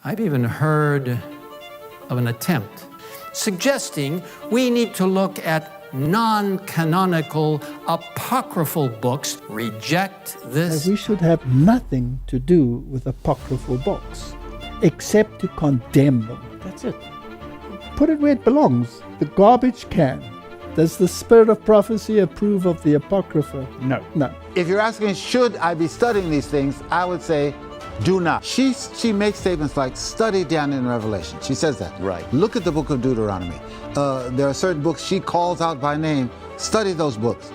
I've even heard of an attempt suggesting we need to look at non-canonical apocryphal books. Reject this. We should have nothing to do with apocryphal books except to condemn them. That's it. Put it where it belongs, the garbage can. Does the spirit of prophecy approve of the Apocrypha? No. If you're asking, should I be studying these things, I would say, do not. She makes statements like, study down in Revelation. She says that. Right. Look at the book of Deuteronomy. There are certain books she calls out by name. Study those books.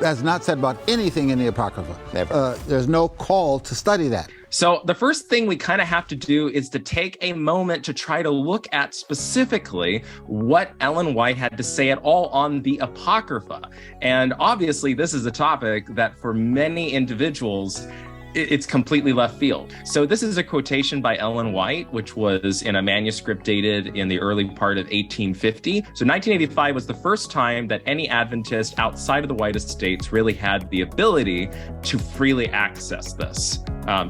That's not said about anything in the Apocrypha. Never. There's no call to study that. So the first thing we kind of have to do is to take a moment to try to look at specifically what Ellen White had to say at all on the Apocrypha. And obviously, this is a topic that for many individuals, it's completely left field. So this is a quotation by Ellen White, which was in a manuscript dated in the early part of 1850. So 1985 was the first time that any Adventist outside of the White Estates really had the ability to freely access this.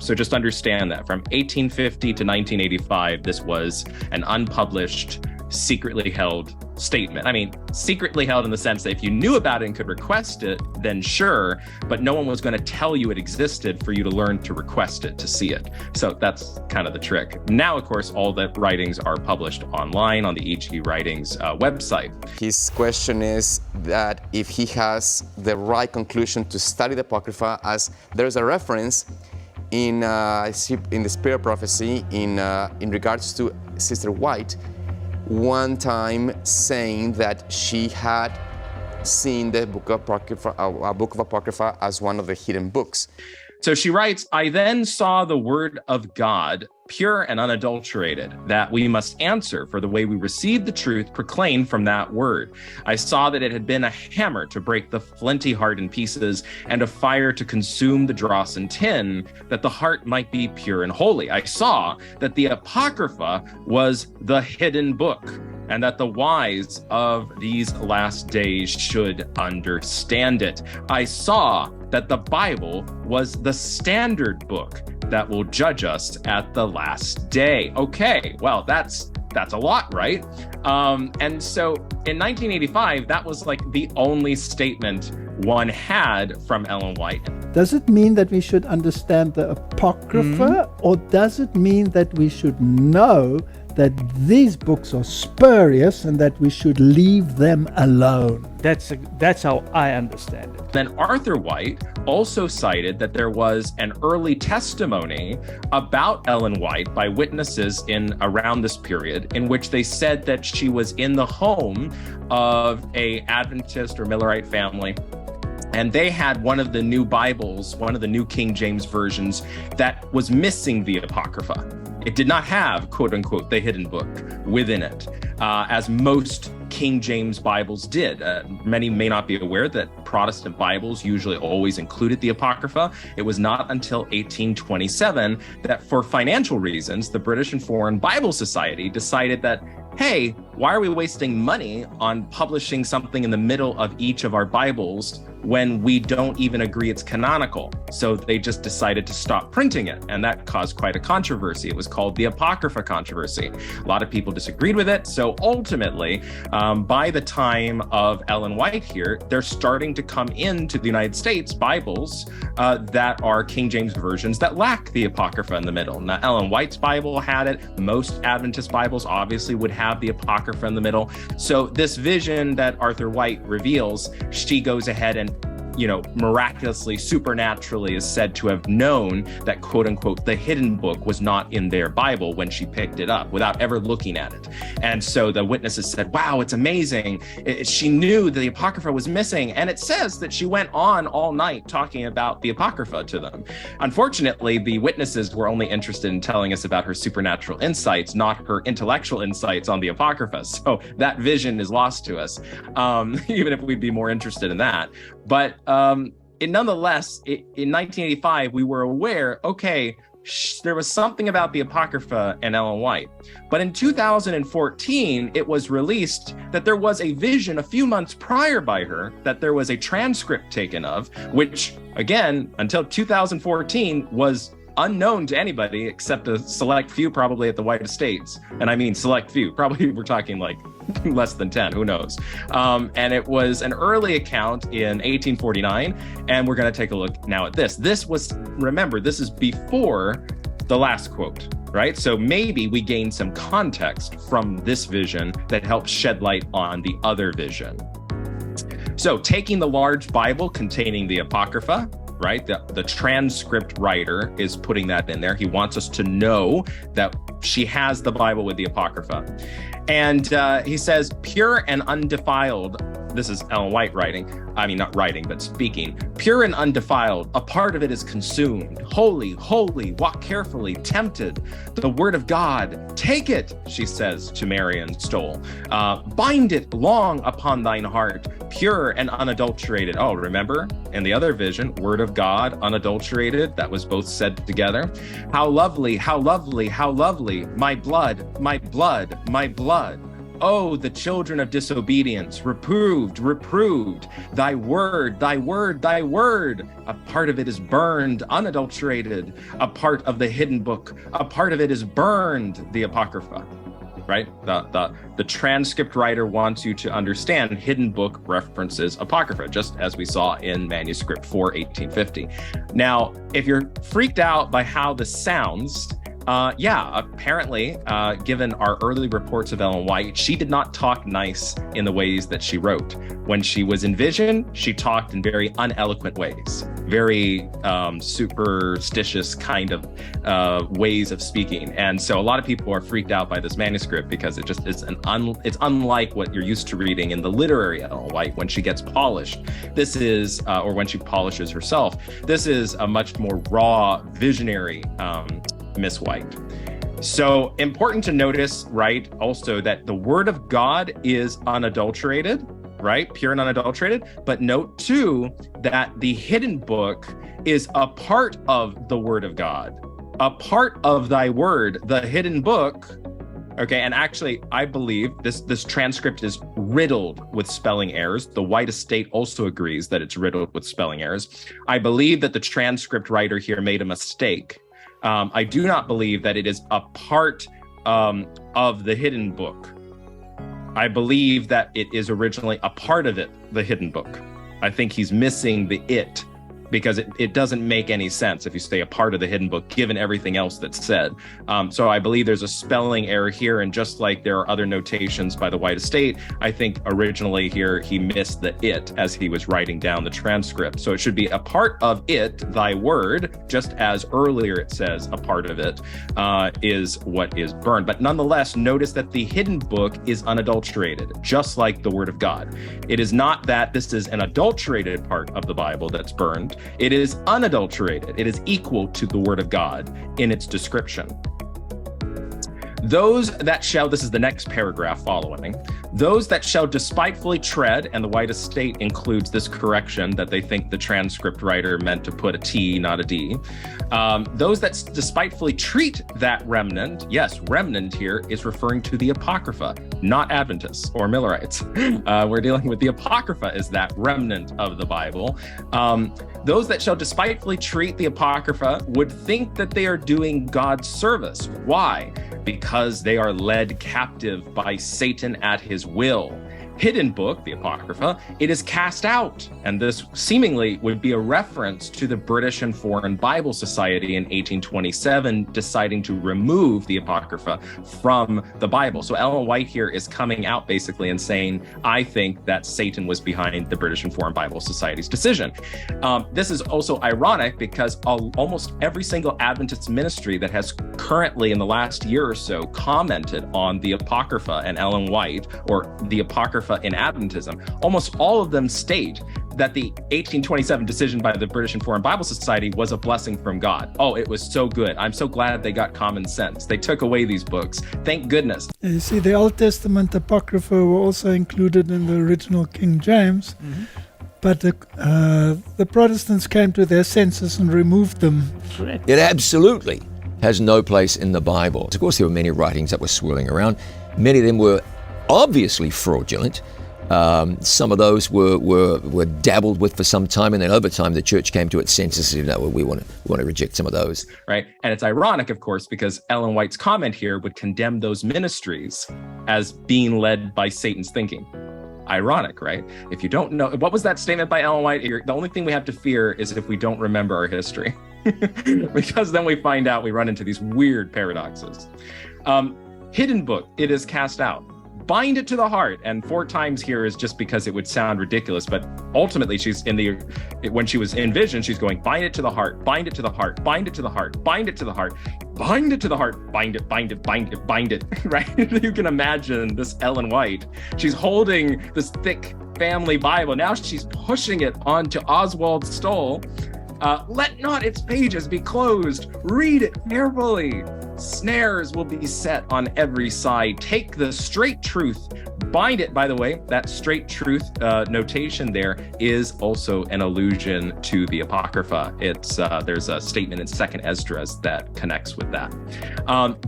So just understand that from 1850 to 1985, this was an unpublished, secretly held statement. I mean, secretly held in the sense that if you knew about it and could request it, then sure, but no one was going to tell you it existed for you to learn to request it, to see it. So that's kind of the trick. Now, of course, all the writings are published online on the E.G. Writings website. His question is that if he has the right conclusion to study the Apocrypha, as there's a reference in the Spirit of Prophecy in regards to Sister White, one time saying that she had seen the book of Apocrypha, a book of Apocrypha as one of the hidden books. So she writes, I then saw the word of God, pure and unadulterated, that we must answer for the way we received the truth proclaimed from that word. I saw that it had been a hammer to break the flinty heart in pieces and a fire to consume the dross and tin, that the heart might be pure and holy. I saw that the Apocrypha was the hidden book, and that the wise of these last days should understand it. I saw that the Bible was the standard book that will judge us at the last day. Okay, well, that's a lot, right? And so in 1985, that was like the only statement one had from Ellen White. Does it mean that we should understand the Apocrypha, or does it mean that we should know that these books are spurious and that we should leave them alone? That's how I understand it. Then Arthur White also cited that there was an early testimony about Ellen White by witnesses in around this period, in which they said that she was in the home of a Adventist or Millerite family, and they had one of the new Bibles, one of the new King James versions, that was missing the Apocrypha. It did not have, quote unquote, the hidden book within it, as most King James Bibles did. Many may not be aware that Protestant Bibles usually always included the Apocrypha. It was not until 1827 that, for financial reasons, the British and Foreign Bible Society decided that, hey, why are we wasting money on publishing something in the middle of each of our Bibles when we don't even agree it's canonical? So they just decided to stop printing it, and that caused quite a controversy. It was called the Apocrypha controversy. A lot of people disagreed with it. So ultimately, by the time of Ellen White here, they're starting to come into the United States Bibles that are King James versions that lack the Apocrypha in the middle. Now, Ellen White's Bible had it. Most Adventist Bibles obviously would have the Apocrypha in the middle. So this vision that Arthur White reveals, she goes ahead and, miraculously, supernaturally is said to have known that, quote unquote, the hidden book was not in their Bible when she picked it up without ever looking at it. And so the witnesses said, wow, it's amazing. She knew the Apocrypha was missing. And it says that she went on all night talking about the Apocrypha to them. Unfortunately, the witnesses were only interested in telling us about her supernatural insights, not her intellectual insights on the Apocrypha. So that vision is lost to us, even if we'd be more interested in that. But nonetheless, in 1985, we were aware, okay, there was something about the Apocrypha and Ellen White. But in 2014, it was released that there was a vision a few months prior by her, that there was a transcript taken of, which, again, until 2014 was unknown to anybody except a select few probably at the White Estates. And I mean select few, probably we're talking like less than 10, who knows. And it was an early account in 1849, and we're going to take a look now at this. Remember, this is before the last quote, right? So maybe we gain some context from this vision that helps shed light on the other vision. So taking the large Bible containing the Apocrypha, right? The transcript writer is putting that in there. He wants us to know that she has the Bible with the Apocrypha. And he says, pure and undefiled. This is Ellen White writing. I mean, not writing, but speaking. Pure and undefiled, a part of it is consumed. Holy, holy, walk carefully, tempted. The word of God, take it, she says to Marion Stoll. Bind it long upon thine heart, pure and unadulterated. Oh, remember? In the other vision, word of God, unadulterated. That was both said together. How lovely, how lovely, how lovely. My blood, my blood, my blood. Oh, the children of disobedience, reproved, reproved. Thy word, thy word, thy word. A part of it is burned, unadulterated. A part of the hidden book. A part of it is burned, the Apocrypha. Right? The transcript writer wants you to understand hidden book references Apocrypha, just as we saw in manuscript 4, 1850. Now, if you're freaked out by how this sounds, apparently, given our early reports of Ellen White, she did not talk nice in the ways that she wrote. When she was in vision, she talked in very uneloquent ways, very superstitious kind of ways of speaking. And so a lot of people are freaked out by this manuscript because it just is it's unlike what you're used to reading in the literary Ellen White when she gets polished. This is, or when she polishes herself, this is a much more raw, visionary Miss White. So important to notice, right, also that the word of God is unadulterated, right, pure and unadulterated, but note too that the hidden book is a part of the word of God, a part of thy word, the hidden book. Okay, and actually, I believe this transcript is riddled with spelling errors. The White Estate also agrees that it's riddled with spelling errors. I believe that the transcript writer here made a mistake. I do not believe that it is a part of the hidden book. I believe that it is originally a part of it, the hidden book. I think he's missing the it, because it doesn't make any sense if you say a part of the hidden book, given everything else that's said. So I believe there's a spelling error here, and just like there are other notations by the White Estate, I think originally here he missed the it as he was writing down the transcript. So it should be a part of it, thy word, just as earlier it says a part of it is what is burned. But nonetheless, notice that the hidden book is unadulterated, just like the word of God. It is not that this is an adulterated part of the Bible that's burned. It is unadulterated. It is equal to the word of God in its description. Those that shall, this is the next paragraph following, those that shall despitefully tread, and the White Estate includes this correction that they think the transcript writer meant to put a T, not a D. Those that despitefully treat that remnant, yes, remnant here is referring to the Apocrypha, not Adventists or Millerites. We're dealing with the Apocrypha as that remnant of the Bible. Those that shall despitefully treat the Apocrypha would think that they are doing God's service. Why? Because they are led captive by Satan at his will. Hidden book, the Apocrypha, it is cast out. And this seemingly would be a reference to the British and Foreign Bible Society in 1827 deciding to remove the Apocrypha from the Bible. So Ellen White here is coming out basically and saying, I think that Satan was behind the British and Foreign Bible Society's decision. This is also ironic because almost every single Adventist ministry that has currently in the last year or so commented on the Apocrypha and Ellen White, or the Apocrypha in Adventism, almost all of them state that the 1827 decision by the British and Foreign Bible Society was a blessing from God. Oh, it was so good. I'm so glad they got common sense. They took away these books. Thank goodness. You see, the Old Testament Apocrypha were also included in the original King James, but the Protestants came to their senses and removed them. Correct. It absolutely has no place in the Bible. Of course, there were many writings that were swirling around. Many of them were obviously fraudulent, Some of those were dabbled with for some time, and then over time the church came to its senses and said, no, we want to reject some of those. Right. And it's ironic, of course, because Ellen White's comment here would condemn those ministries as being led by Satan's thinking. Ironic, right? If you don't know, what was that statement by Ellen White? The only thing we have to fear is if we don't remember our history, because then we find out we run into these weird paradoxes. Hidden book, it is cast out. Bind it to the heart. And 4 times here is just because it would sound ridiculous, but ultimately when she was in vision, she's going, bind it to the heart, bind it to the heart, bind it to the heart, bind it to the heart, bind it to the heart, bind it, bind it, bind it, bind it, right? You can imagine this Ellen White. She's holding this thick family Bible. Now she's pushing it onto Oswald's stole. Let not its pages be closed. Read it carefully. Snares will be set on every side. Take the straight truth. Bind it, by the way, that straight truth notation there is also an allusion to the Apocrypha. There's a statement in 2nd Esdras that connects with that.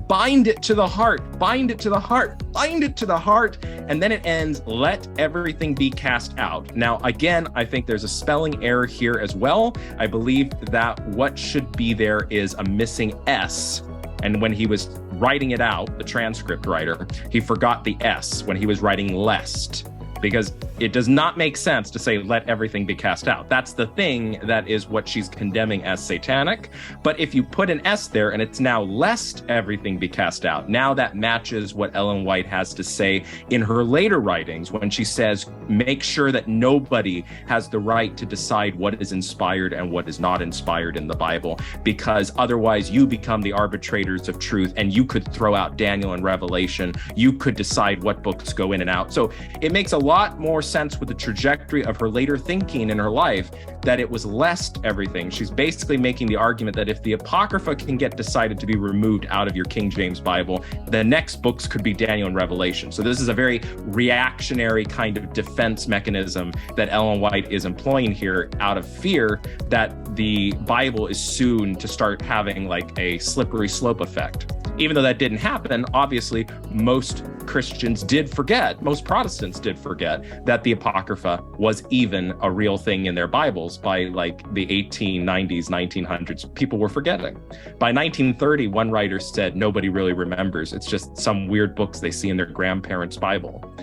Bind it to the heart, bind it to the heart, bind it to the heart. And then it ends, let everything be cast out. Now, again, I think there's a spelling error here as well. I believe that what should be there is a missing S. And when he was writing it out, the transcript writer, he forgot the S when he was writing lest, because it does not make sense to say, let everything be cast out. That's the thing that is what she's condemning as satanic. But if you put an S there and it's now lest everything be cast out, now that matches what Ellen White has to say in her later writings when she says, make sure that nobody has the right to decide what is inspired and what is not inspired in the Bible, because otherwise you become the arbitrators of truth and you could throw out Daniel and Revelation. You could decide what books go in and out. So it makes a lot more sense with the trajectory of her later thinking in her life that it was lest everything. She's basically making the argument that if the Apocrypha can get decided to be removed out of your King James Bible, the next books could be Daniel and Revelation. So this is a very reactionary kind of defense mechanism that Ellen White is employing here out of fear that the Bible is soon to start having like a slippery slope effect. Even though that didn't happen, obviously, most Christians did forget, most Protestants did forget that the Apocrypha was even a real thing in their Bibles by like the 1890s, 1900s. People were forgetting. By 1930, one writer said, nobody really remembers. It's just some weird books they see in their grandparents' Bible.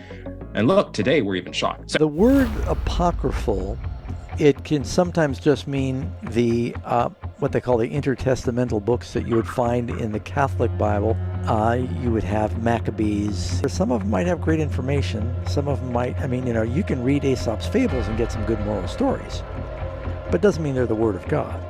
And look, today we're even shocked. So the word apocryphal, it can sometimes just mean the what they call the intertestamental books that you would find in the Catholic Bible. You would have Maccabees. Some of them might have great information. Some of them might, you can read Aesop's fables and get some good moral stories, but it doesn't mean they're the Word of God.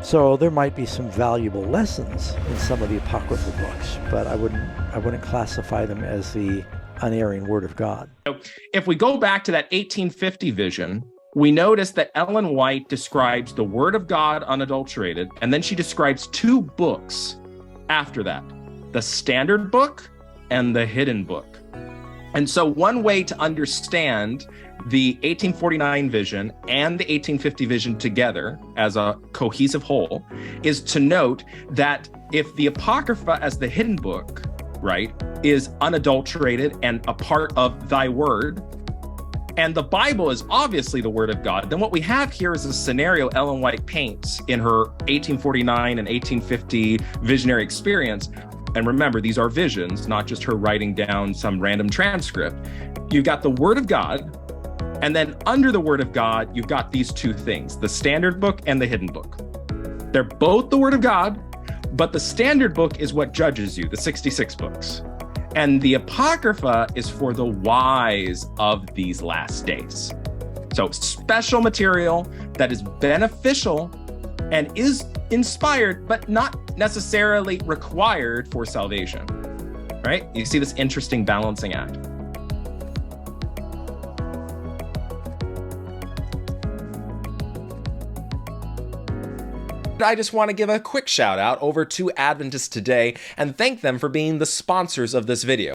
So there might be some valuable lessons in some of the apocryphal books, but I wouldn't classify them as the unerring Word of God. So if we go back to that 1850 vision, we notice that Ellen White describes the Word of God unadulterated, and then she describes 2 books after that, the Standard Book and the Hidden Book. And so one way to understand the 1849 vision and the 1850 vision together as a cohesive whole is to note that if the Apocrypha as the Hidden Book, right, is unadulterated and a part of thy word, and the Bible is obviously the Word of God, then what we have here is a scenario Ellen White paints in her 1849 and 1850 visionary experience. And remember, these are visions, not just her writing down some random transcript. You've got the Word of God, and then under the Word of God, you've got these 2 things, the Standard Book and the Hidden Book. They're both the Word of God, but the Standard Book is what judges you, the 66 books. And the Apocrypha is for the wise of these last days. So special material that is beneficial and is inspired, but not necessarily required for salvation, right? You see this interesting balancing act. I just want to give a quick shout out over to Adventist Today and thank them for being the sponsors of this video.